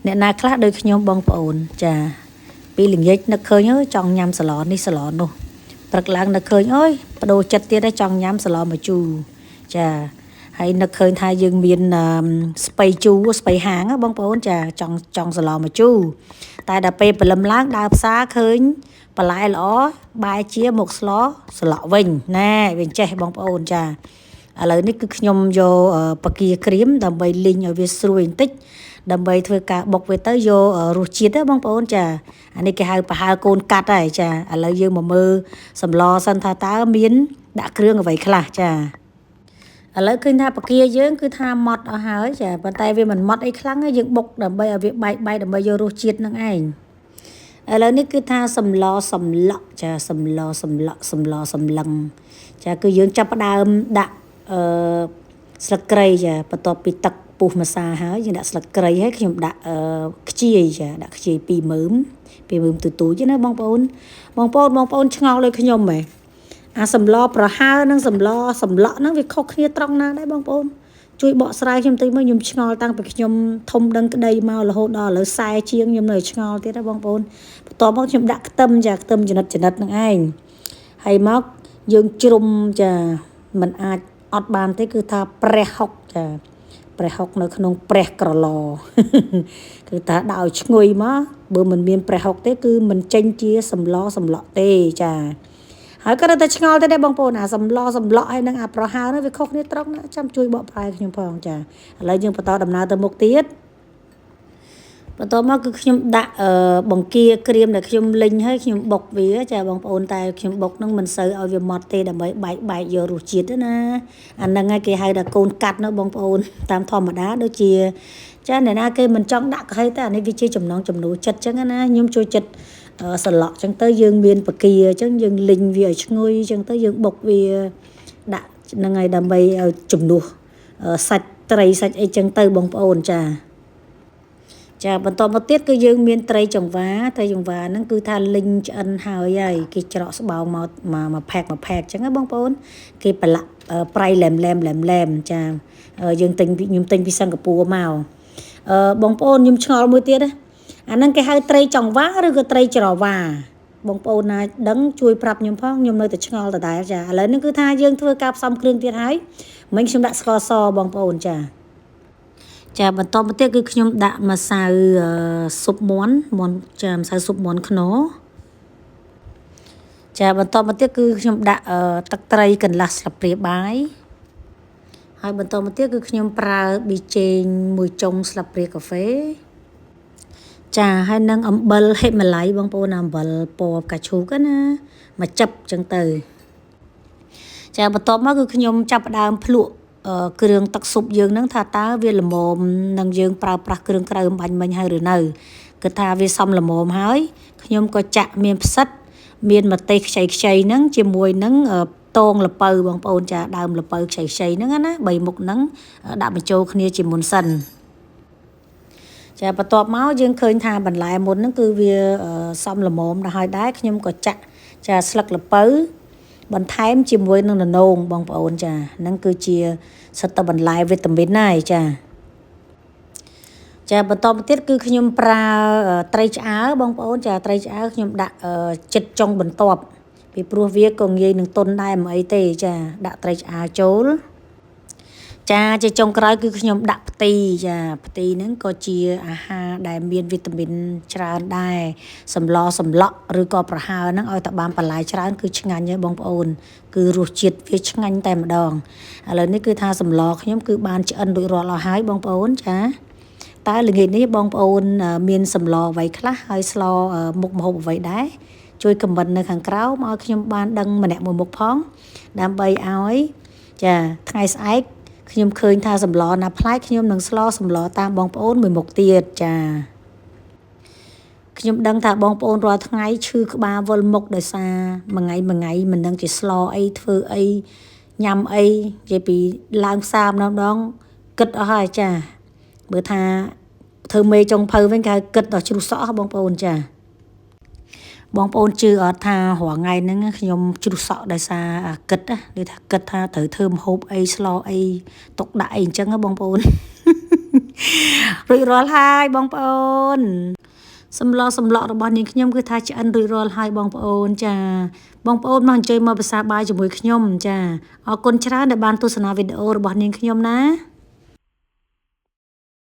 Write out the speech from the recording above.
អ្នកណាខ្លះដូចខ្ញុំបងប្អូនចាពីល្ងាចនឹកឃើញអើយចង់ញ៉ាំសាឡនេះសាឡនោះព្រឹកឡើងនឹកឃើញអើយបដូរចិត្តទៀតចង់ញ៉ាំសាឡម្ជូរចាហើយនឹកឃើញថាយើងមានស្ពៃជូរស្ពៃហាងបងប្អូនចាចង់សាឡម្ជូរតែដល់ពេលព្រលឹមឡើងដើរផ្សារឃើញបន្លែល្អបែរជាមកស្លក់វិញណែវាចេះបងប្អូនចាឥឡូវនេះគឺខ្ញុំយកបកាក្រៀមដើម្បីលីងឲ្យវាស្រួយបន្តិចដើម្បីធ្វើការបុកវាទៅយករសជាតិបងប្អូនចាអានេះគេហៅប្រហើកូនកាត់ហើយចាឥឡូវយើងមកមើលសម្លសិនថាតើមានដាក់គ្រឿងអ្វីខ្លះចាឥឡូវឃើញថាបកាយើងគឺថាម៉ត់អស់ហើយចាប៉ុន្តែវាមិនម៉ត់អីខ្លាំងទេយើងបុកដើម្បីឲ្យវាបែកដើម្បីយករសជាតិនឹងឯងឥឡូវនេះគឺថាសម្លចាសម្លសម្លឹងចាគឺយើងចាប់ផ្ដើមដាក់ស្លឹកគ្រៃចាបន្ទាប់ពីទឹកពុះម្សាហើយយើងដាក់ស្លឹកគ្រៃហើយខ្ញុំដាក់ខ្ជាយចាដាក់ខ្ជាយ2មើមទូចណាបងប្អូនឆ្ងល់ដូចខ្ញុំហ៎អាសម្លប្រហើនិងសម្លសម្លក់ហ្នឹងវាខុសគ្នាត្រង់ណាដែរបងប្អូនជួយបកស្រាយខ្ញុំតិចមើលខ្ញុំឆ្ងល់តាំងពីខ្ញុំធំដឹងក្តីមករហូតដល់ឥឡូវ40ជាងខ្ញុំនៅឆ្ងល់ទៀតណាបងប្អូនបន្ទាប់មកខ្ញុំដាក់ខ្ទឹមចាខ្ទឹមចំណិតហ្នឹងឯងហើយមកយើងជ្រុំចាมันអាចអត់បានទេគឺថាប្រេះហុកចាប្រេះហុកនៅក្នុងប្រេះក្រឡគឺថាដាក់ឲ្យឈ្ងុយមកបើមិនមានប្រេះហុកទេគឺមិនចេញជាសម្លក់ទេចាហើយក៏តែឆ្ងល់ទេដែរបងប្អូនអាសម្លក់ហើយនឹងអាប្រហើនោះវាខុសគ្នាត្រង់ណាចាំជួយបកប្រែខ្ញុំផងចាឥឡូវយើងបន្តដំណើរទៅមុខទៀតបន្តមកគឺខ្ញុំដាក់បង្គាក្រៀមដែលខ្ញុំលីងហើយខ្ញុំបុកវាចាបងប្អូនតែខ្ញុំបុកនឹងមិនសូវឲ្យវាម៉ត់ទេដើម្បីបែកយករសជាតិណាអាហ្នឹងឯងគេហៅថាកូនកាត់នោះបងប្អូនតាមធម្មតាដូចជាចាអ្នកណាគេមិនចង់ដាក់ក៏ហើយតែអានេះវាជាចំណងចំណូលចិត្តចឹងណាខ្ញុំចូលចិត្តសឡក់ចឹងទៅយើងមានបកាចឹងយើងលីងវាឲ្យឈ្ងុយចឹងទៅយើងបុកវាដាក់ហ្នឹងហើយដើម្បីឲ្យជំនួសសាច់ត្រីសាច់អីចឹងទៅបងប្អូនចាបន្តមកទៀតគឺយើងមានត្រីចង្វាហ្នឹងគឺថាលីងឆ្អិនហើយគេច្រកស្បោងមកផែកចឹងណាបងប្អូនគេប្រឡាក់ប្រៃឡែមចាយើងខ្ញុំទិញពីសិង្ហបុរីមកបងប្អូនខ្ញុំឆ្ងល់មួយទៀតណាអាហ្នឹងគេហៅត្រីចង្វាឬក៏ត្រីច្រវាបងប្អូនណាដឹងជួយប្រាប់ខ្ញុំផងខ្ញុំនៅតែឆ្ងល់ដដែលចាឥឡូវនេះគឺថាយើងធ្វើការផ្សំគ្រឿងទៀតហើយមិញខ្ញុំដាក់ស្ករសបងប្អូនចាបន្តមកទៀតគឺខ្ញុំដាក់ម្សៅស៊ុបមាន់ចាម្សៅស៊ុបមាន់ខ្នុរចាបន្តមកទៀតគឺខ្ញុំដាក់ទឹកត្រីកន្លះស្លាបព្រាបាយហើយបន្តមកទៀតគឺខ្ញុំប្រើប៊ីចេង1ចុងស្លាបព្រាកាហ្វេចាហើយនឹងអំបិលហេម៉ាឡៃបងប្អូនអំបិលពណ៌ផ្កាឈូកណាមកចិបចឹងទៅចាបន្ទាប់មកគឺខ្ញុំចាប់ផ្ដើមភ្លក់គ្រឿងទឹកស៊ុបយើងហ្នឹងថាតើវាល្មមនឹងយើងប្រើប្រាស់គ្រឿងក្រៅអំបាញ់មិញហើយឬនៅគឺថាវាសមល្មមហើយខ្ញុំក៏ចាក់មានផ្សិតមានម្ទេសខ្ចីហ្នឹងជាមួយនឹងតងល្ពៅបងប្អូនចាដើមល្ពៅខ្ចីហ្នឹងណា3មុខហ្នឹងដាក់បញ្ចូលគ្នាជាមុនសិនចាបន្ទាប់មកយើងឃើញថាបន្លែមុនហ្នឹងគឺវាសមល្មមដល់ហើយដែរខ្ញុំក៏ចាក់ចាស្លឹកល្ពៅបន្ថែមជាមួយនឹងននោងបងប្អូនចាហ្នឹងគឺជាសិតតបន្លែវីតាមីនហើយចាបន្តមកទៀតគឺខ្ញុំប្រើត្រីឆ្អើរបងប្អូនចាត្រីឆ្អើរខ្ញុំដាក់ចិត្តចុងបន្ទាប់ពីព្រោះវាក៏ងាយនឹងទុនដែរមិនអីទេចាដាក់ត្រីឆ្អើរចូលចាជាចុងក្រោយគឺខ្ញុំដាក់ផ្ទីចាផ្ទីហ្នឹងក៏ជាអាហារដែលមានវីតាមីនច្រើនដែរសម្លក់ឬក៏ប្រហើរហ្នឹងឲ្យតែបានបន្លែច្រើនគឺឆ្ងាញ់ហើយបងប្អូនគឺរសជាតិវាឆ្ងាញ់តែម្ដងឥឡូវនេះគឺថាសម្លខ្ញុំគឺបានឆ្អិនរួចរាល់អស់ហើយបងប្អូនចាតើល្ងាចនេះបងប្អូនមានសម្លអ្វីខ្លះហើយស្លមុខម្ហូបអ្វីដែរជួយខមមិននៅខាងក្រោមឲ្យខ្ញុំបានដឹងម្នាក់មួយមុខផងដើម្បីឲ្យចាថ្ងៃស្អែកខ្ញុំឃើញថាសម្លណាប្លែកខ្ញុំនឹងស្លសម្លតាមបងប្អូនមួយមុខទៀតចាខ្ញុំដឹងថាបងប្អូនរាល់ថ្ងៃឈឺក្បាលវិលមុខដោយសារមួយថ្ងៃមិនដឹងជាស្លអីធ្វើអីញ៉ាំអីនិយាយពីឡើងផ្សារម្ដងគិតអស់ហើយចាបើថាធ្វើមេចុងភៅវិញគេគិតដល់ជ្រុះសក់បងប្អូនចាបងប្អូនជឿអត់ថារាល់ថ្ងៃហ្នឹងខ្ញុំជ្រុះសក់ដោយសារគិតណាដូចថាគិតថាត្រូវធ្វើម្ហូបអីស្លអីទុកដាក់អីអញ្ចឹងបងប្អូន រួចរាល់ហើយបងប្អូនសម្លក់របស់នាងខ្ញុំគឺថាឆ្អិនរួចរាល់ហើយបងប្អូនចាបងប្អូនមកអញ្ជើញមកភាសាបាយជាមួយខ្ញុំចាអរគុណច្រើនដែលបានទស្សនាវីដេអូរបស់នាងខ្ញុំណា